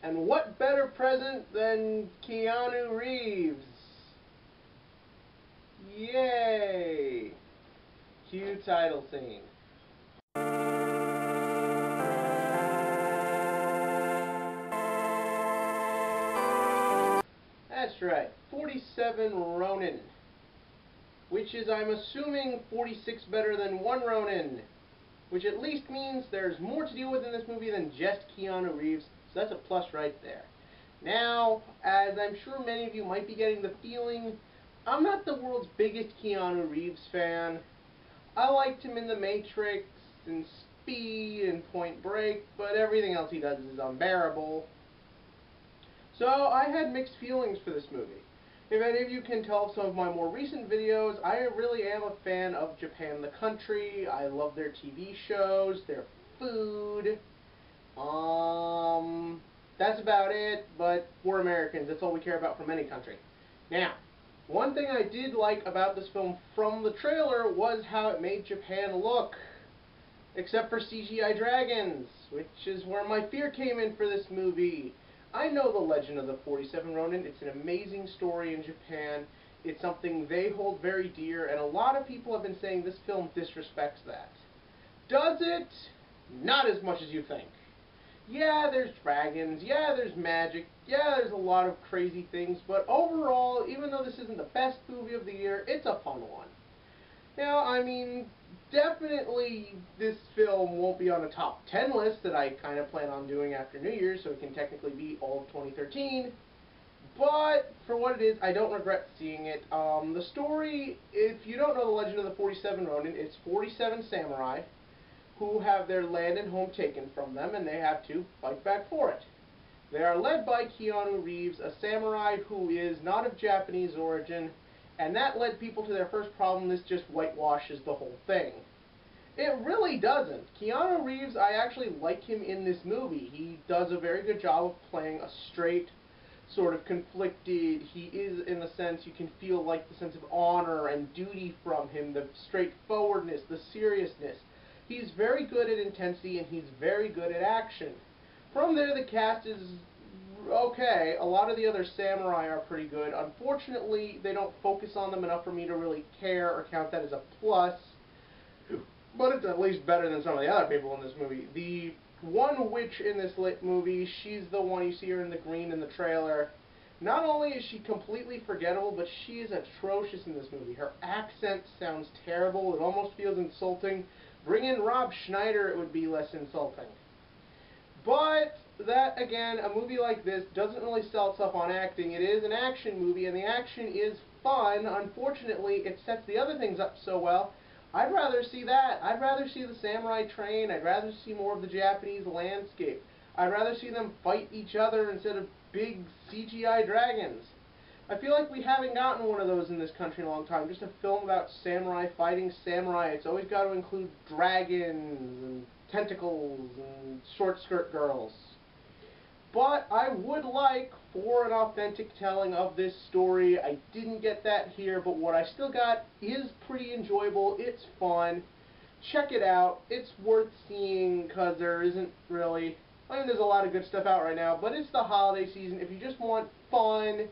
And what better present than Keanu Reeves? Yay! Cue title scene. That's right, 47 Ronin. Which is, I'm assuming, 46 better than 1 Ronin. Which at least means there's more to deal with in this movie than just Keanu Reeves. So that's a plus right there. Now, as I'm sure many of you might be getting the feeling, I'm not the world's biggest Keanu Reeves fan. I liked him in The Matrix, and Speed, and Point Break, but everything else he does is unbearable. So I had mixed feelings for this movie. If any of you can tell some of my more recent videos, I really am a fan of Japan the country. I love their TV shows, their food. That's about it, but we're Americans. That's all we care about from any country. Now, one thing I did like about this film from the trailer was how it made Japan look. Except for CGI dragons, which is where my fear came in for this movie. I know the legend of the 47 Ronin. It's an amazing story in Japan. It's something they hold very dear, and a lot of people have been saying this film disrespects that. Does it? Not as much as you think. Yeah, there's dragons, yeah, there's magic, yeah, there's a lot of crazy things, but overall, even though this isn't the best movie of the year, it's a fun one. Now, I mean, definitely this film won't be on a top 10 list that I kind of plan on doing after New Year's, so it can technically be all of 2013. But, for what it is, I don't regret seeing it. The story, if you don't know the legend of the 47 Ronin, it's 47 samurai who have their land and home taken from them, and they have to fight back for it. They are led by Keanu Reeves, a samurai who is not of Japanese origin, and that led people to their first problem: this just whitewashes the whole thing. It really doesn't. Keanu Reeves, I actually like him in this movie. He does a very good job of playing a straight, sort of conflicted, he is, in a sense, you can feel like the sense of honor and duty from him, the straightforwardness, the seriousness. He's very good at intensity, and he's very good at action. From there, the cast is okay. A lot of the other samurai are pretty good. Unfortunately, they don't focus on them enough for me to really care or count that as a plus. But it's at least better than some of the other people in this movie. The one witch in this movie, she's the one, you see her in the green in the trailer. Not only is she completely forgettable, but she is atrocious in this movie. Her accent sounds terrible. It almost feels insulting. Bring in Rob Schneider, it would be less insulting. But that, again, a movie like this doesn't really sell itself on acting. It is an action movie, and the action is fun. Unfortunately, it sets the other things up so well. I'd rather see that. I'd rather see the samurai train. I'd rather see more of the Japanese landscape. I'd rather see them fight each other instead of big CGI dragons. I feel like we haven't gotten one of those in this country in a long time. Just a film about samurai fighting samurai. It's always got to include dragons and tentacles and short skirt girls. But I would like for an authentic telling of this story. I didn't get that here, but what I still got is pretty enjoyable. It's fun. Check it out. It's worth seeing because there isn't really... I mean, there's a lot of good stuff out right now, but it's the holiday season. If you just want fun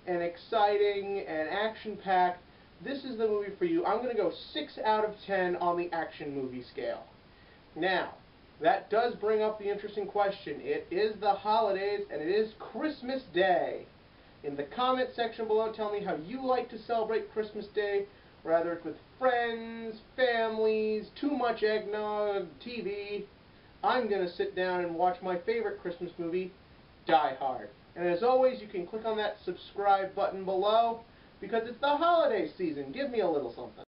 and exciting and action-packed, this is the movie for you. I'm going to go 6 out of 10 on the action movie scale. Now, that does bring up the interesting question. It is the holidays, and it is Christmas Day. In the comment section below, tell me how you like to celebrate Christmas Day, whether it's with friends, families, too much eggnog, TV. I'm going to sit down and watch my favorite Christmas movie, Die Hard. And as always, you can click on that subscribe button below, because it's the holiday season. Give me a little something.